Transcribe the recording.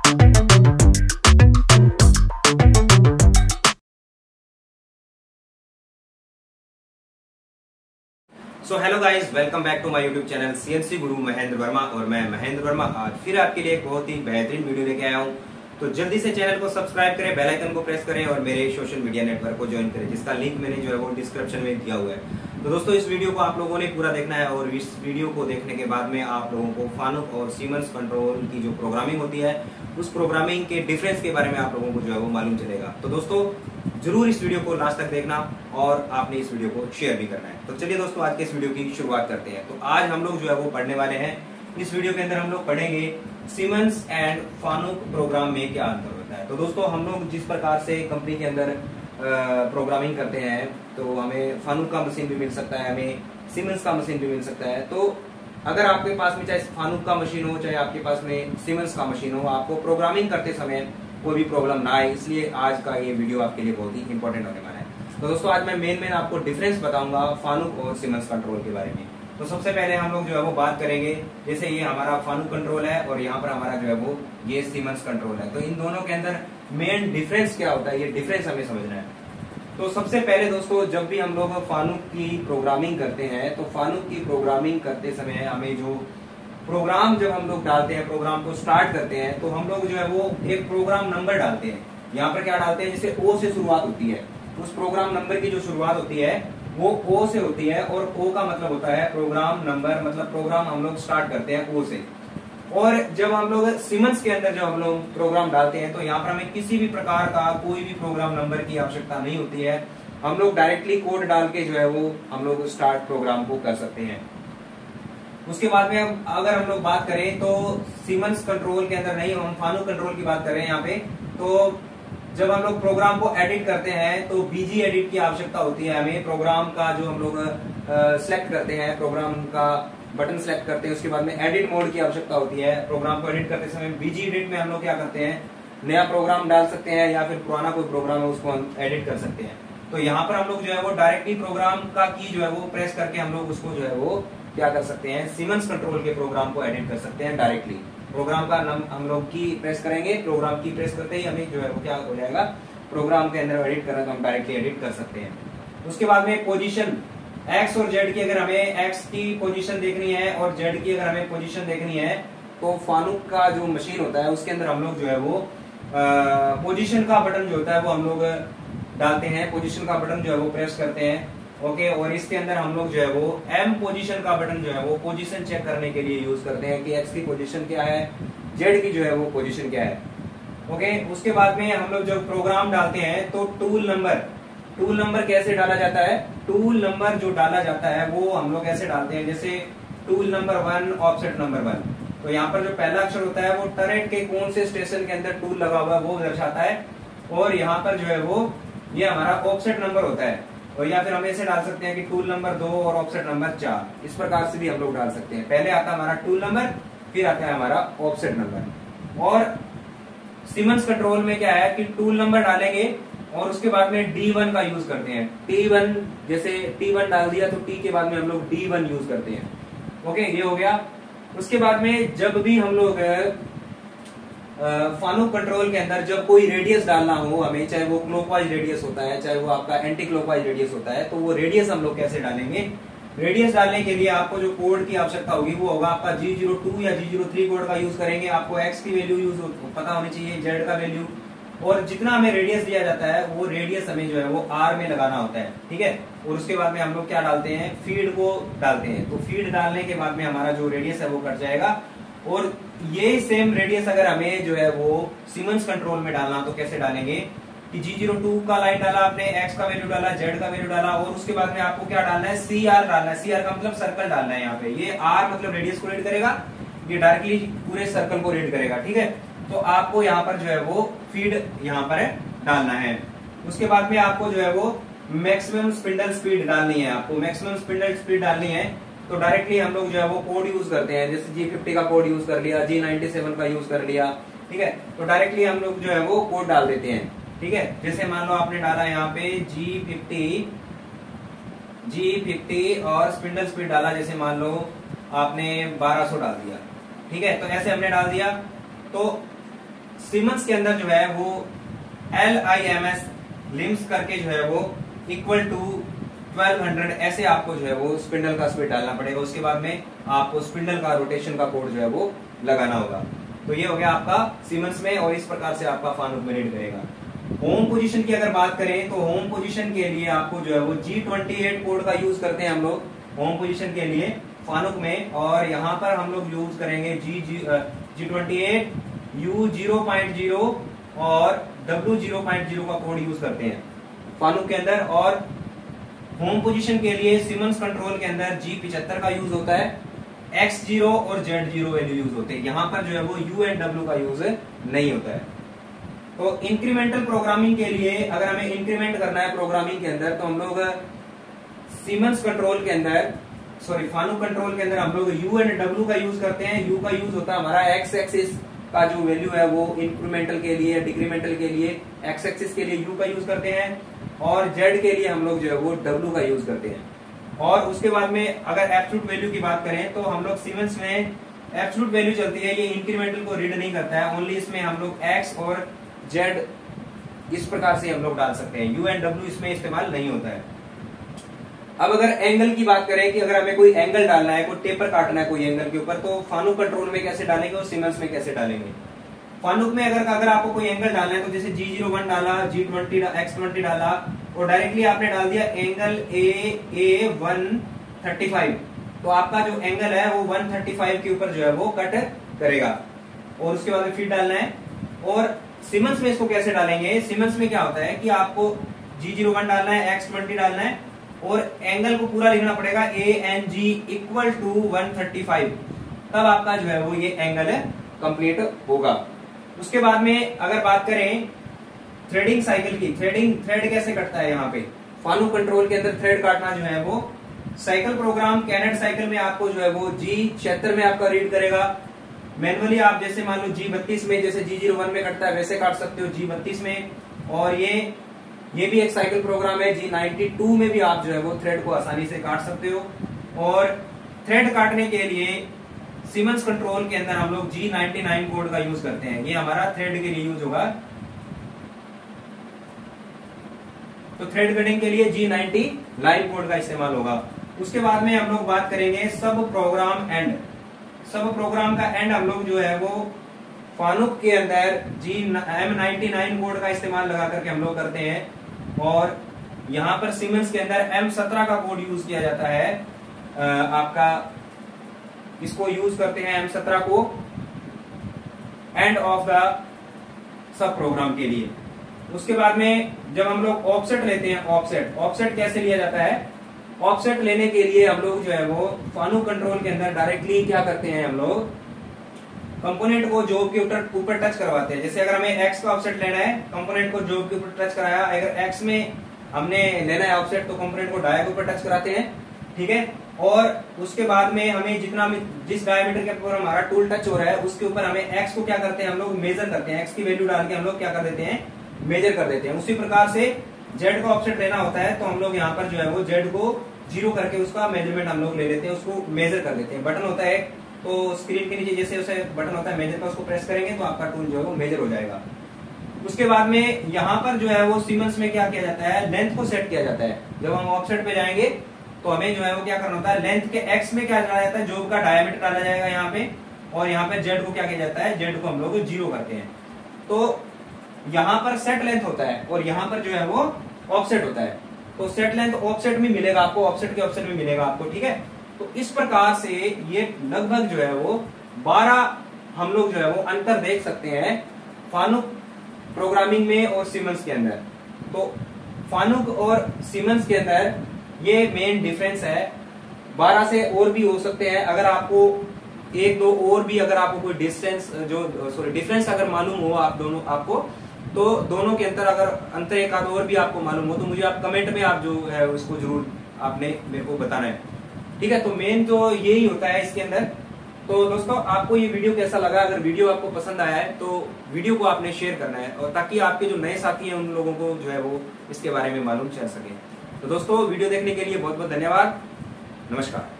So hello guys, welcome back to my YouTube channel CNC Guru Mahendra Verma. और मैं महेंद्र वर्मा आज फिर आपके लिए एक बहुत ही बेहतरीन वीडियो लेके आया हूँ। तो जल्दी से चैनल को सब्सक्राइब करें, बेल आइकन को प्रेस करें और मेरे सोशल मीडिया नेटवर्क को ज्वाइन करें, जिसका लिंक मैंने जो है वो डिस्क्रिप्शन में दिया हुआ है। तो दोस्तों, इस वीडियो को आप लोगों ने पूरा देखना है और इस वीडियो को देखने के बाद में आप लोगों को फानुक और सीमेंस कंट्रोल की जो प्रोग्रामिंग होती है उस प्रोग्रामिंग के डिफरेंस के बारे में आप लोगों को जो है वो मालूम चलेगा। तो दोस्तों, जरूर इस वीडियो को लास्ट तक देखना और आपने इस वीडियो को शेयर भी करना है। तो चलिए दोस्तों, आज के इस वीडियो की शुरुआत करते हैं। तो आज हम लोग जो है वो पढ़ने वाले हैं, इस वीडियो के अंदर हम लोग पढ़ेंगे सीमेंस एंड फानुक प्रोग्राम में क्या अंतर होता है। तो दोस्तों, हम लोग जिस प्रकार से कंपनी के अंदर प्रोग्रामिंग करते हैं तो हमें फानुक का मशीन भी मिल सकता है, हमें सीमेंस का मशीन भी मिल सकता है। तो अगर आपके पास में चाहे फानुक का मशीन हो, चाहे आपके पास में सीमेंस का मशीन हो, आपको प्रोग्रामिंग करते समय कोई भी प्रॉब्लम ना आए, इसलिए आज का ये वीडियो आपके लिए बहुत ही इंपॉर्टेंट होने वाला है। तो दोस्तों, आज मैं मेन आपको डिफरेंस बताऊंगा फानुक और सीमेंस कंट्रोल के बारे में। तो सबसे पहले हम लोग जो है वो बात करेंगे, जैसे ये हमारा फानुक कंट्रोल है और यहाँ पर हमारा जो है वो ये सीमेंस कंट्रोल है। तो इन दोनों के अंदर मेन डिफरेंस क्या होता है, ये डिफरेंस हमें समझना है। तो सबसे पहले दोस्तों, जब भी हम लोग फानुक की प्रोग्रामिंग करते हैं तो फानुक की प्रोग्रामिंग करते समय हमें जो प्रोग्राम जब हम लोग डालते हैं, प्रोग्राम को स्टार्ट करते हैं, तो हम लोग जो है वो एक प्रोग्राम नंबर डालते हैं। यहाँ पर क्या डालते हैं, जैसे ओ से शुरुआत होती है, उस प्रोग्राम नंबर की जो शुरुआत होती है वो ओ से होती है और ओ का मतलब होता है प्रोग्राम नंबर, मतलब प्रोग्राम हम लोग स्टार्ट करते हैं ओ से। और जब हम लोग सीमेंस के अंदर जब हम लोग प्रोग्राम डालते हैं तो यहाँ पर हमें किसी भी प्रकार का कोई भी प्रोग्राम नंबर की आवश्यकता नहीं होती है। हम लोग डायरेक्टली कोड डाल के जो है वो हम लोग स्टार्ट प्रोग्राम को कर सकते हैं। उसके बाद में अगर हम लोग बात करें तो सीमेंस कंट्रोल के अंदर नहीं, हम फानुक कंट्रोल की बात कर रहे हैं यहाँ पे। तो जब हम लोग प्रोग्राम को एडिट करते हैं तो बीजी एडिट की आवश्यकता होती है हमें। प्रोग्राम का जो हम लोग सिलेक्ट करते हैं, प्रोग्राम का बटन सेलेक्ट करते हैं, उसके बाद में एडिट मोड की आवश्यकता होती है। प्रोग्राम को एडिट करते समय बीजी एडिट में हम लोग क्या करते हैं, नया प्रोग्राम डाल सकते हैं या फिर पुराना कोई प्रोग्राम है उसको हम एडिट कर सकते हैं। तो यहाँ पर हम लोग जो है वो डायरेक्टली प्रोग्राम का की जो है वो प्रेस करके हम लोग उसको जो है वो क्या कर सकते हैं, सीमेंस कंट्रोल के प्रोग्राम को एडिट कर सकते हैं डायरेक्टली। प्रोग्राम का नाम हम लोग की प्रेस करेंगे, प्रोग्राम की प्रेस करते ही हमें जो है वो क्या हो जाएगा, प्रोग्राम के अंदर एडिट करना तो हम डायरेक्टली एडिट कर सकते हैं। उसके बाद में पोजीशन एक्स और जेड की, अगर हमें एक्स की पोजीशन देखनी है और जेड की अगर हमें पोजीशन देखनी है तो फानुक का जो मशीन होता है उसके अंदर हम लोग जो है वो पोजीशन का बटन जो होता है वो हम लोग डालते हैं, पोजीशन का बटन जो है वो प्रेस करते हैं। ओके, और इसके अंदर हम लोग जो है वो एम पोजीशन का बटन जो है वो पोजीशन चेक करने के लिए यूज करते हैं कि एक्स की पोजीशन क्या है, जेड की जो है वो पोजीशन क्या है। ओके, उसके बाद में हम लोग जब प्रोग्राम डालते हैं तो टूल नंबर कैसे डाला जाता है, टूल नंबर जो डाला जाता है वो हम लोग ऐसे डालते हैं, जैसे टूल नंबर 1 ऑफसेट नंबर 1। तो यहाँ पर जो पहला अक्षर होता है वो टरेट के कौन से स्टेशन के अंदर टूल लगा हुआ है वो दर्शाता है, और यहाँ पर जो है वो ये हमारा ऑफसेट नंबर होता है। और या फिर हम ऐसे डाल सकते हैं कि टूल नंबर 2 और ऑफसेट नंबर 4, इस प्रकार से भी हम लोग डाल सकते हैं। पहले आता है हमारा टूल नंबर, फिर आता है हमारा ऑफसेट नंबर। और सीमेंस कंट्रोल में क्या है कि टूल नंबर डालेंगे और उसके बाद में D1 का यूज करते हैं। T1, जैसे T1 डाल दिया तो T के बाद में हम लोग D1 यूज करते हैं। ओके, ये हो गया। उसके बाद में जब भी हम लोग फानुक कंट्रोल के अंदर जब कोई रेडियस डालना हो हमें, चाहे वो क्लॉकवाइज रेडियस होता है चाहे वो आपका एंटी क्लॉकवाइज रेडियस होता है, तो वो रेडियस हम लोग कैसे डालेंगे। रेडियस डालने के लिए आपको जो कोड की आवश्यकता होगी वो होगा आपका G02 या G03 कोड का यूज करेंगे। आपको एक्स की वैल्यू यूज पता होनी चाहिए, जेड का वैल्यू, और जितना हमें रेडियस दिया जाता है वो रेडियस हमें जो है वो आर में लगाना होता है। ठीक है, और उसके बाद में हम लोग क्या डालते हैं, फीड को डालते हैं। तो फीड डालने के बाद में हमारा जो रेडियस है वो कट जाएगा। और ये सेम रेडियस अगर हमें जो है वो सीमेंस कंट्रोल में डालना तो कैसे डालेंगे कि G02 का लाइन डाला आपने, एक्स का वैल्यू डाला, जेड का वैल्यू डाला, और उसके बाद में आपको क्या डालना है, CR डालना है। CR का मतलब सर्कल डालना है। यहाँ पे ये R मतलब रेडियस को रीड करेगा, ये डायरेक्टली पूरे सर्कल को रीड करेगा। ठीक है, तो आपको यहाँ पर जो है वो फीड यहाँ पर डालना है। उसके बाद में आपको जो है वो मैक्सिमम स्पिंडल स्पीड डालनी है, आपको मैक्सिमम स्पिंडल स्पीड डालनी है। तो डायरेक्टली हम लोग जो है वो कोड यूज करते हैं, जैसे G50 का कोड यूज कर लिया, G97 का यूज कर लिया। ठीक है, तो डायरेक्टली हम लोग जो है वो कोड डाल देते हैं। ठीक है, जैसे मान लो आपने डाला यहाँ पे G50 और स्पिंडल स्पीड डाला, जैसे मान लो आपने 1200 डाल दिया। ठीक है, तो ऐसे हमने डाल दिया। तो सीमेंस के अंदर जो है वो LIMS लिम्स करके जो है वो इक्वल टू 1200 ऐसे आपको जो है वो स्पिंडल का स्पीड डालना पड़ेगा। उसके बाद में आपको स्पिंडल का रोटेशन का कोड जो है वो लगाना होगा। तो ये हो गया आपका सीमेंस में, और इस प्रकार से आपका फानुक में रीड करेगा। होम पोजीशन की अगर बात करें तो होम पोजीशन के लिए आपको जो है वो G28 कोड का यूज करते हैं हम लोग होम पोजीशन के लिए फानुक में, और यहाँ पर हम लोग यूज करेंगे G28 U0.0 और W0.0 का कोड यूज करते हैं फानुक के अंदर। और होम पोजीशन के लिए सीमेंस कंट्रोल के अंदर G75 का यूज होता है, X0 और Z0 वैल्यू यूज होते हैं। यहाँ पर जो है वो U एंड W का यूज नहीं होता है। तो इंक्रीमेंटल प्रोग्रामिंग के लिए अगर हमें इंक्रीमेंट करना है प्रोग्रामिंग के अंदर, तो हम लोग सीमेंस कंट्रोल के अंदर फानुक कंट्रोल के अंदर हम लोग U एंड W का यूज करते हैं। U का यूज होता है हमारा X एक्सिस का जो वैल्यू है वो इंक्रीमेंटल के लिए, डिक्रीमेंटल के लिए X एक्सिस के लिए U का यूज करते हैं, और Z के लिए हम लोग जो है वो W का यूज करते हैं। और उसके बाद में अगर एब्सोल्यूट वैल्यू की बात करें तो हम लोग सीमेंस में एब्सोल्यूट वैल्यू चलती है, ये इंक्रीमेंटल को रीड नहीं करता है, ओनली इसमें हम लोग X और Z इस प्रकार से हम लोग डाल सकते हैं, U एंड W इसमें इस्तेमाल नहीं होता है। अब अगर एंगल की बात करें कि अगर हमें कोई एंगल डालना है, कोई टेपर काटना है कोई एंगल के ऊपर, तो फानुक कंट्रोल में कैसे डालेंगे और सीमेंस में कैसे डालेंगे। फानुक में अगर आपको कोई एंगल डालना है तो जैसे G01 डाला, G20 X20 डाला और डायरेक्टली आपने डाल दिया एंगल A135, तो आपका जो एंगल है वो 135 के ऊपर जो है वो कट करेगा। और उसके बाद फिर डालना है। और सीमेंस में इसको कैसे डालेंगे, सीमेंस में क्या होता है कि आपको G01 डालना है, X20 डालना है और एंगल को पूरा लिखना पड़ेगा ANG इक्वल टू 135, तब आपका जो है वो ये एंगल कंप्लीट होगा। उसके बाद में अगर बात करें थ्रेडिंग साइकिल की, थ्रेड कैसे कटता है यहाँ पे फानुक कंट्रोल के अंदर थ्रेड काटना जो है वो साइकिल प्रोग्राम कैनेट साइकिल में आपको जो है वो G76 में आपका रीड करेगा। मैनुअली आप जैसे मान लो G32 में जैसे G01 में कटता है वैसे काट सकते हो G32 में। और ये भी एक साइकिल प्रोग्राम है, G92 में भी आप जो है वो थ्रेड को आसानी से काट सकते हो। और थ्रेड काटने के लिए सीमेंस कंट्रोल के अंदर हम लोग G99 कोड का यूज करते हैं, ये हमारा थ्रेड के लिए यूज होगा। तो थ्रेड कटिंग के लिए G99 कोड का इस्तेमाल होगा। उसके बाद में हम लोग बात करेंगे सब प्रोग्राम एंड। सब प्रोग्राम का एंड हम लोग जो है वो फानुक के अंदर M99 कोड का इस्तेमाल लगा करके हम लोग करते हैं। और यहाँ पर सीमेंस के अंदर M17 का कोड यूज किया जाता है, आपका इसको यूज करते हैं M17 को end of the sub program के लिए। उसके बाद में जब हम लोग ऑफसेट लेते हैं, ऑफसेट कैसे लिया जाता है, ऑफसेट लेने के लिए हम लोग जो है वो फानुक कंट्रोल के अंदर डायरेक्टली क्या करते हैं, हम लोग कंपोनेंट को जॉब के ऊपर टच करवाते हैं। जैसे अगर हमें X का ऑफसेट लेना है, कंपोनेंट को जॉब के ऊपर टच कराया, अगर X में हमने लेना है ऑफसेट तो कंपोनेंट को डाया के ऊपर टच कराते हैं, ठीक है। और उसके बाद में हमें जिस डायमीटर के ऊपर हमारा टूल टच हो रहा है उसके ऊपर हमें X को क्या करते हैं, हम लोग मेजर करते हैं, X की वैल्यू डाल के हम लोग क्या कर देते हैं, मेजर कर देते हैं। उसी प्रकार से Z का ऑफसेट लेना होता है तो हम लोग यहाँ पर जो है वो Z को 0 करके उसका मेजरमेंट हम लोग ले लेते हैं, उसको मेजर कर देते हैं। बटन होता है तो स्क्रीन के नीचे जैसे उसे बटन होता है मेजर का, उसको प्रेस करेंगे तो आपका टूल जो है वो मेजर हो जाएगा। उसके बाद में यहाँ पर जो है वो सीमेंस में क्या किया जाता है, लेंथ को सेट किया जाता है। जब हम ऑफसेट पे जाएंगे तो हमें जो है वो क्या करना होता है, लेंथ के X में क्या डाला जाता है, जॉब का डायमीटर डाला जाएगा यहाँ पे, और यहाँ पे Z को क्या किया जाता है, Z को हम लोग 0 करते हैं। तो यहाँ पर सेट लेंथ होता है और यहाँ पर जो है वो ऑफसेट होता है। तो सेट लेंथ ऑफसेट में मिलेगा आपको, ऑफसेट के ऑफसेट में मिलेगा आपको, ठीक है। तो इस प्रकार से ये लगभग जो है वो 12 हम लोग जो है वो अंतर देख सकते हैं फानुक प्रोग्रामिंग में और सीमेंस के अंदर। तो फानुक और सीमेंस के अंदर ये मेन डिफरेंस है। 12 से और भी हो सकते हैं, अगर आपको एक दो और भी अगर आपको कोई डिफरेंस अगर मालूम हो आपको तो दोनों के अंतर एक आध और भी आपको मालूम हो तो मुझे आप कमेंट में आप जो है उसको जरूर आपने मेरे को बताना है, ठीक है। तो मेन तो यही होता है इसके अंदर। तो दोस्तों आपको ये वीडियो कैसा लगा, अगर वीडियो आपको पसंद आया है तो वीडियो को आपने शेयर करना है, और ताकि आपके जो नए साथी हैं उन लोगों को जो है वो इसके बारे में मालूम चल सके। तो दोस्तों वीडियो देखने के लिए बहुत बहुत धन्यवाद, नमस्कार।